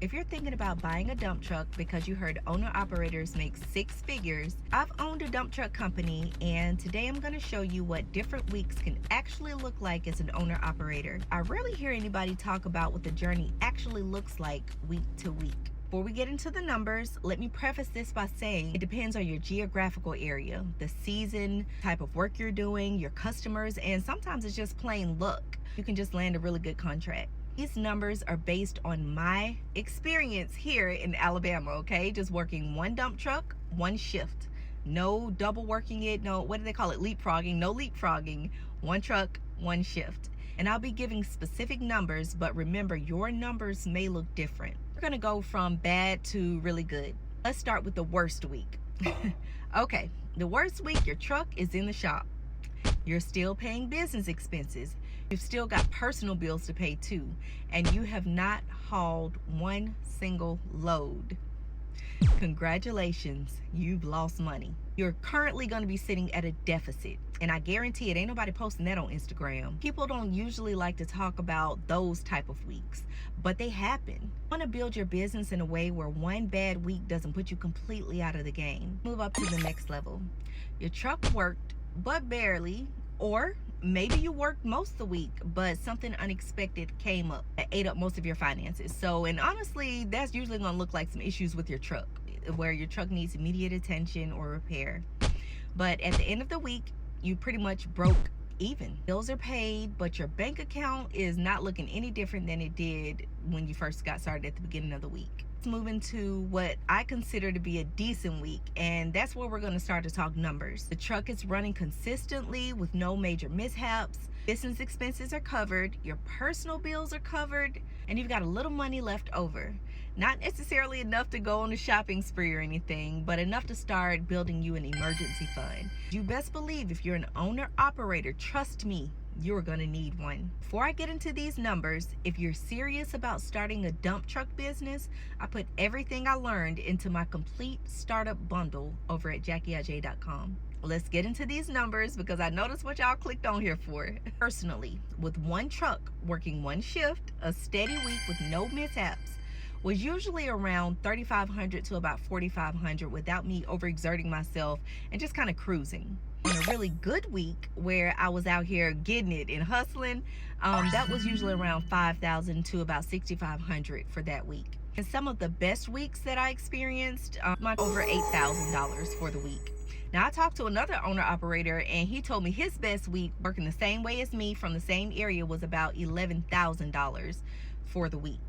If you're thinking about buying a dump truck because you heard owner-operators make six figures, I've owned a dump truck company, and today I'm going to show you what different weeks can actually look like as an owner-operator. I rarely hear anybody talk about what the journey actually looks like week to week. Before we get into the numbers, let me preface this by saying it depends on your geographical area, the season, type of work you're doing, your customers, and sometimes it's just plain luck. You can just land a really good contract. These numbers are based on my experience here in Alabama, okay? Just working one dump truck, one shift. No double working it, no, what do they call it? Leapfrogging, no leapfrogging. One truck, one shift. And I'll be giving specific numbers, but remember, your numbers may look different. We're gonna go from bad to really good. Let's start with the worst week. Okay, the worst week, your truck is in the shop. You're still paying business expenses. You've still got personal bills to pay too, and you have not hauled one single load. Congratulations, you've lost money. You're currently going to be sitting at a deficit, and I guarantee it ain't nobody posting that on Instagram. People don't usually like to talk about those type of weeks, but they happen. You want to build your business in a way where one bad week doesn't put you completely out of the game. Move up to the next level. Your truck worked, but barely, or maybe you worked most of the week, but something unexpected came up that ate up most of your finances. And honestly, that's usually gonna look like some issues with your truck, where your truck needs immediate attention or repair. But at the end of the week, you pretty much broke even. Bills are paid, but your bank account is not looking any different than it did when you first got started at the beginning of the week. Let's move into what I consider to be a decent week, and that's where we're going to start to talk numbers. The truck is running consistently with no major mishaps. Business expenses are covered, your personal bills are covered, and you've got a little money left over. Not necessarily enough to go on a shopping spree or anything, but enough to start building you an emergency fund. You best believe if you're an owner-operator, trust me, you're gonna need one. Before I get into these numbers, if you're serious about starting a dump truck business, I put everything I learned into my complete startup bundle over at JackieIJ.com. Let's get into these numbers because I know that's what y'all clicked on here for. Personally, with one truck working one shift, a steady week with no mishaps was usually around $3,500 to about $4,500 without me overexerting myself and just kind of cruising. On a really good week where I was out here getting it and hustling, that was usually around $5,000 to about $6,500 for that week. And some of the best weeks that I experienced, over $8,000 for the week. Now, I talked to another owner operator and he told me his best week working the same way as me from the same area was about $11,000 for the week.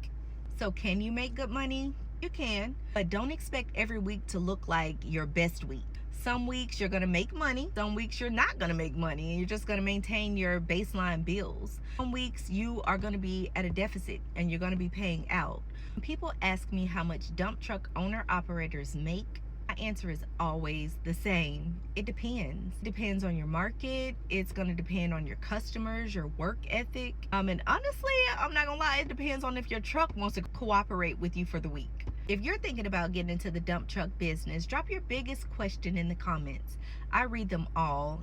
So can you make good money? You can, but don't expect every week to look like your best week. Some weeks you're gonna make money, some weeks you're not gonna make money, and you're just gonna maintain your baseline bills. Some weeks you are gonna be at a deficit and you're gonna be paying out. When people ask me how much dump truck owner operators make, my answer is always the same. It depends. It depends on your market. It's gonna depend on your customers, your work ethic. And honestly, I'm not gonna lie, it depends on if your truck wants to cooperate with you for the week. If you're thinking about getting into the dump truck business, drop your biggest question in the comments. I read them all